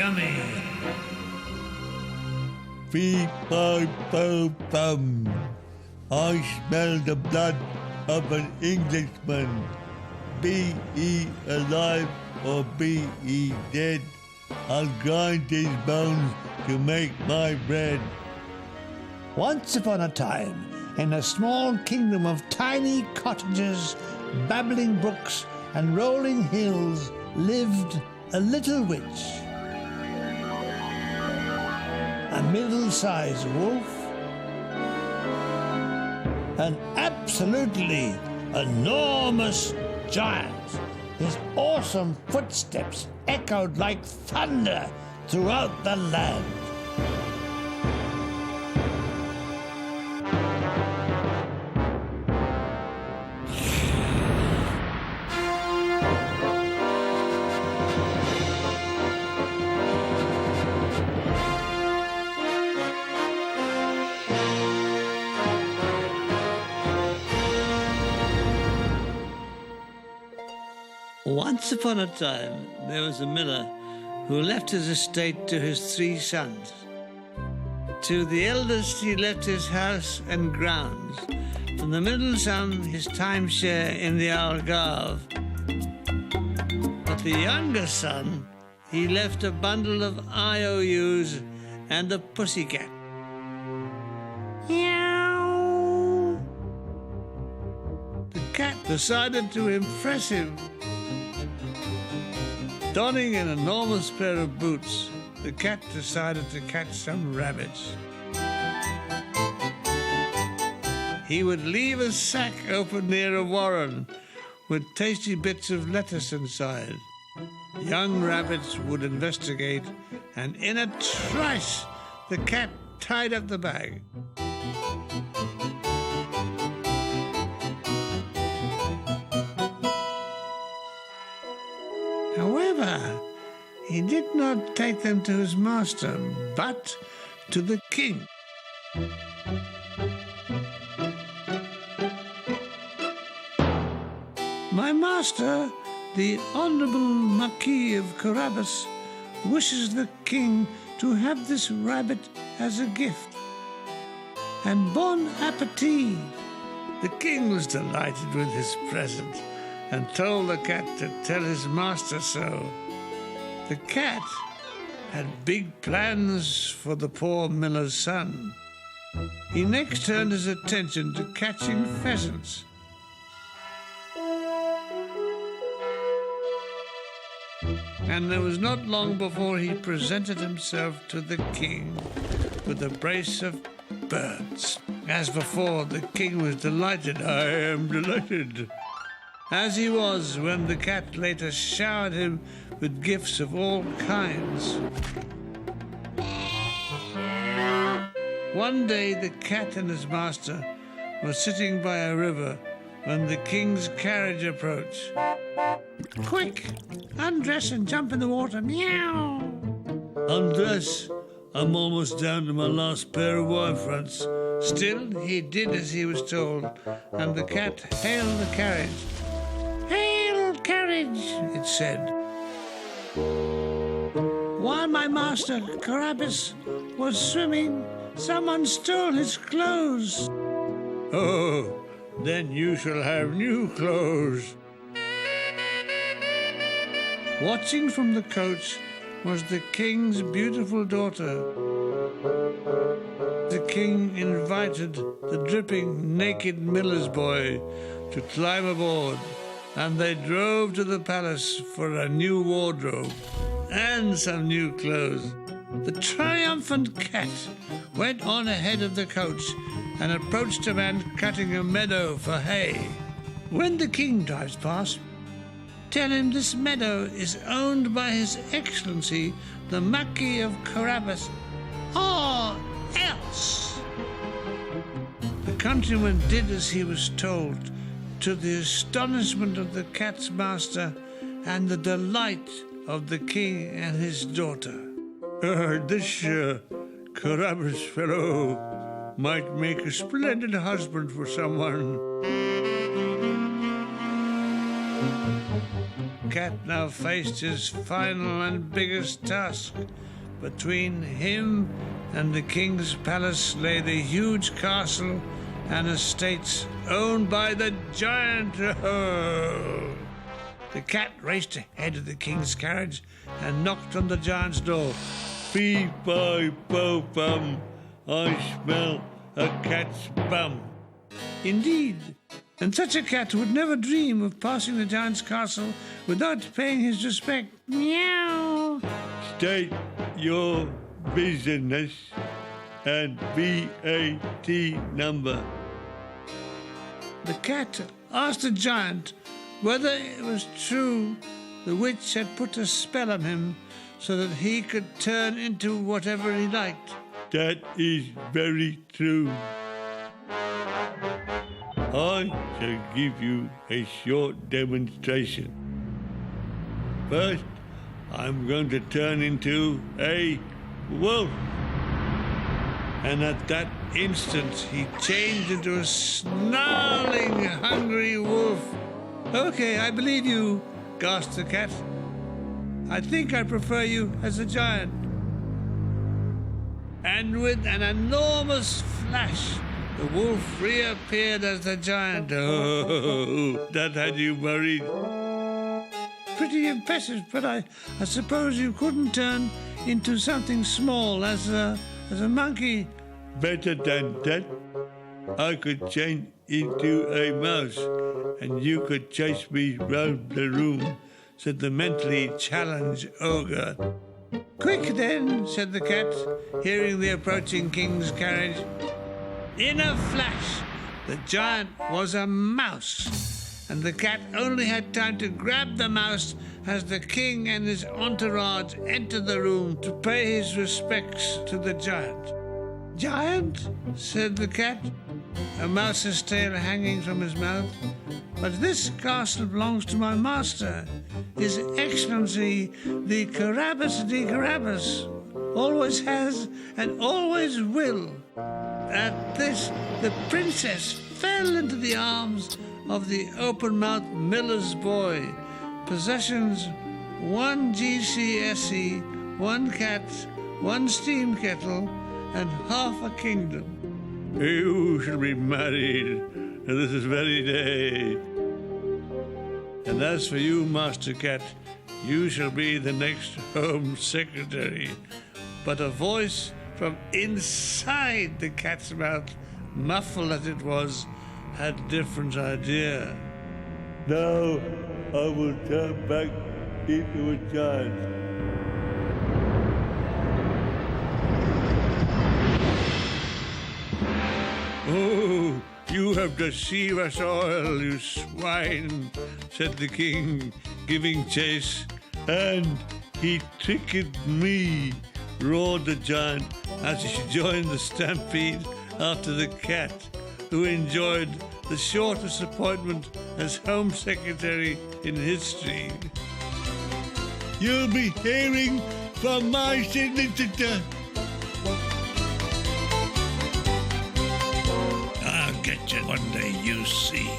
yummy. Feed my thumb. I smell the blood of an Englishman. Be he alive or be he dead, I'll grind his bones to make my bread. Once upon a time, in a small kingdom of tiny cottages, babbling brooks, and rolling hills, lived a little witch. A middle-sized wolf, an absolutely enormous giant. His awesome footsteps echoed like thunder throughout the land. Once upon a time, there was a miller who left his estate to his 3 sons. To the eldest he left his house and grounds, to the middle son his timeshare in the Algarve. But the younger son, he left a bundle of IOUs and a pussycat. Meow. The cat decided to impress him. Donning an enormous pair of boots, the cat decided to catch some rabbits. He would leave a sack open near a warren with tasty bits of lettuce inside. Young rabbits would investigate, and in a trice, the cat tied up the bag. However, he did not take them to his master, but to the king. My master, the Honourable Marquis of Carabas, wishes the king to have this rabbit as a gift. And bon appetit! The king was delighted with his present and told the cat to tell his master so. The cat had big plans for the poor miller's son. He next turned his attention to catching pheasants. And it was not long before he presented himself to the king with a brace of birds. As before, the king was delighted. I am delighted. As he was when the cat later showered him with gifts of all kinds. One day the cat and his master were sitting by a river when the king's carriage approached. Quick, undress and jump in the water. Meow! Undress? I'm almost down to my last pair of wire fronts. Still, he did as he was told, and the cat hailed the carriage. Hail, carriage, it said. While my master, Carabas, was swimming, someone stole his clothes. Oh, then you shall have new clothes. Watching from the coach was the king's beautiful daughter. The king invited the dripping, naked miller's boy to climb aboard, and they drove to the palace for a new wardrobe and some new clothes. The triumphant cat went on ahead of the coach and approached a man cutting a meadow for hay. When the king drives past, tell him this meadow is owned by His Excellency, the Marquis of Carabas, or else. The countryman did as he was told, to the astonishment of the cat's master and the delight of the king and his daughter. This Carabas fellow might make a splendid husband for someone. Cat now faced his final and biggest task. Between him and the king's palace lay the huge castle and estates owned by the giant. The cat raced ahead of the king's carriage and knocked on the giant's door. Beep-bi-bo-bum, I smell a cat's bum. Indeed, and such a cat would never dream of passing the giant's castle without paying his respect. Meow! State your business and VAT number. The cat asked the giant whether it was true the witch had put a spell on him so that he could turn into whatever he liked. That is very true. I shall give you a short demonstration. First, I'm going to turn into a wolf. And at that instant, he changed into a snarling, hungry wolf. Okay, I believe you, gasped the cat. I think I prefer you as a giant. And with an enormous flash, the wolf reappeared as the giant. Oh, that had you worried. Pretty impressive, but I suppose you couldn't turn into something small as a monkey. Better than that, I could change into a mouse, and you could chase me round the room, said the mentally challenged ogre. Quick then, said the cat, hearing the approaching king's carriage. In a flash, the giant was a mouse, and the cat only had time to grab the mouse as the king and his entourage entered the room to pay his respects to the giant. Giant, said the cat, a mouse's tail hanging from his mouth, but this castle belongs to my master, His Excellency the Carabas de Carabas, always has and always will. At this, the princess fell into the arms of the open-mouthed miller's boy. Possessions: 1 GCSE, 1 cat, 1 steam kettle, and half a kingdom. You shall be married this very day. And as for you, Master Cat, you shall be the next Home Secretary. But a voice from inside the cat's mouth, muffled as it was, had a different idea. Now I will turn back into a giant. Oh, you have deceived us all, you swine, said the king, giving chase. And he tricked me, roared the giant as he joined the stampede after the cat, who enjoyed the shortest appointment as Home Secretary in history. You'll be hearing from my solicitor. I'll get you one day, you see.